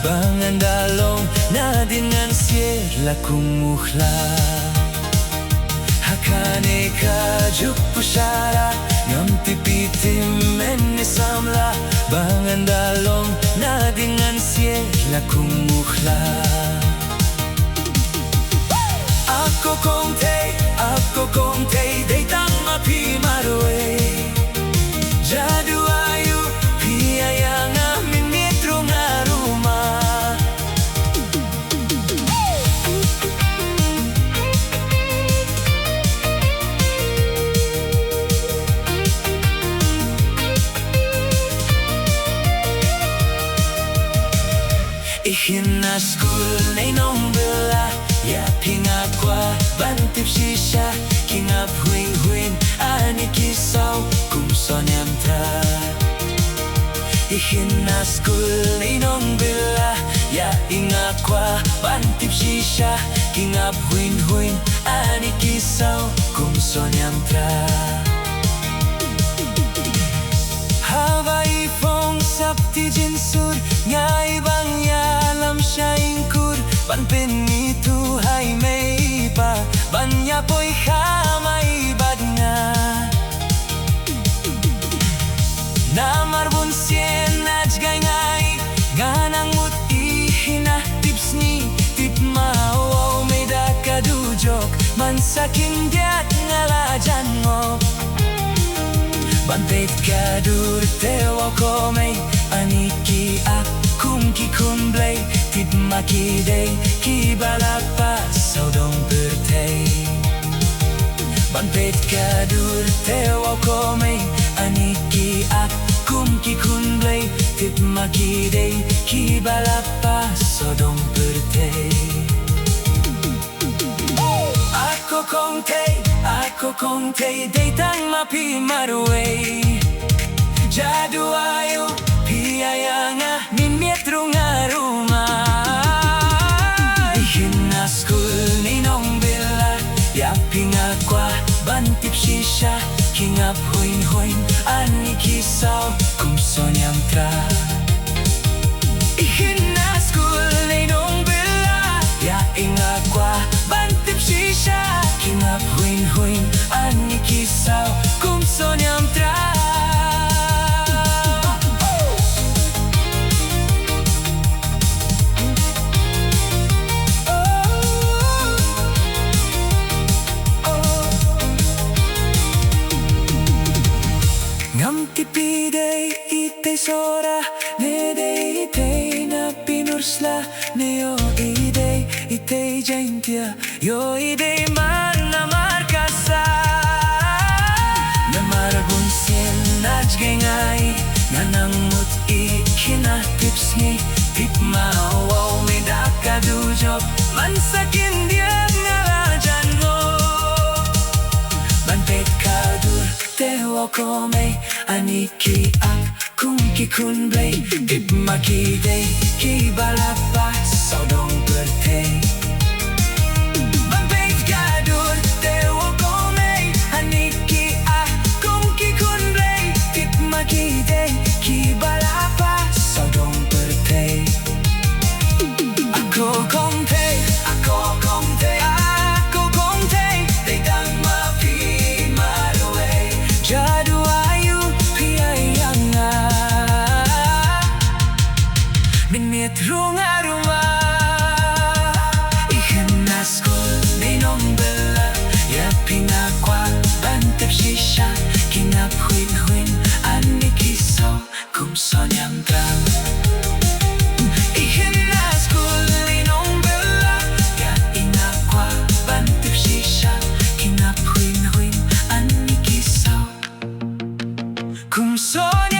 Pangandalong na dengan sierla kumuhla Hakane kajuk pusyara ngam tipitim enisamla Pangandalong na dengan sierla kumuhla Ako kong te deitang mapi marue Jadu ayu piyayanga minitro nga rumah Ihina school na inong bila Ya pingakwa bantip shisha Kingap huing ani kisaw kum sonyam tra Ihina school na inong bila Ya ingakwa bantip shisha Kingap huing ani kisaw kum sonyam tra Hawaii fong sapti jinsur Ngai bang yalam shaingkur Panpin itu hai mei pa Banya poi khamai badna Namar bun sien naj gai ngai Ganang mut ihina tips ni Tip mau meda kadujok Man saking diat ngalajan mo Bantet kadur tewa komei Aniki akum ki kumblay Tip makidey ki balapa saudong bertay Bantet kadur tewa komei Aniki akum ki kumblay Tip makidey ki balapa saudong bertay Ako kong te deitang mapi marue Jadu ayu piyayanga minitro nga rumah Ihina school ninong bila Ya pingakwa bantip shisha Kingap huing ani kisaw kum sonyam tra Ihina school ninong bila Ya ingakwa bantip shisha Kingap huing ani kisaw kum sonyam tra Ngam tipidey itay sora Nedey itay na pinursla Neo idey itay jaintia Yo idey man na markasa Namarabun sien najgengay Nanangmut ikina tips ni Tip maawaw medakadujok Man sakin diag ngalajan mo Bantet kadur tewa komei Aniki akum ki kunblay Tip makidey ki balapa saudong bertay Bantet kadur tewa komei Aniki akum ki kunblay Tip makidey ki balapa saudong bertay Ako kong te deitang mapi marue Jadu ayu piyayanga minitro nga rumah Ihina school ninong bila Ya pinakwa bantip shisha Kingap huing ani kisaw kum sonyam tra Ihina school ninong bila Ya ingakwa bantip shisha Kingap huing ani kisaw kum sonyam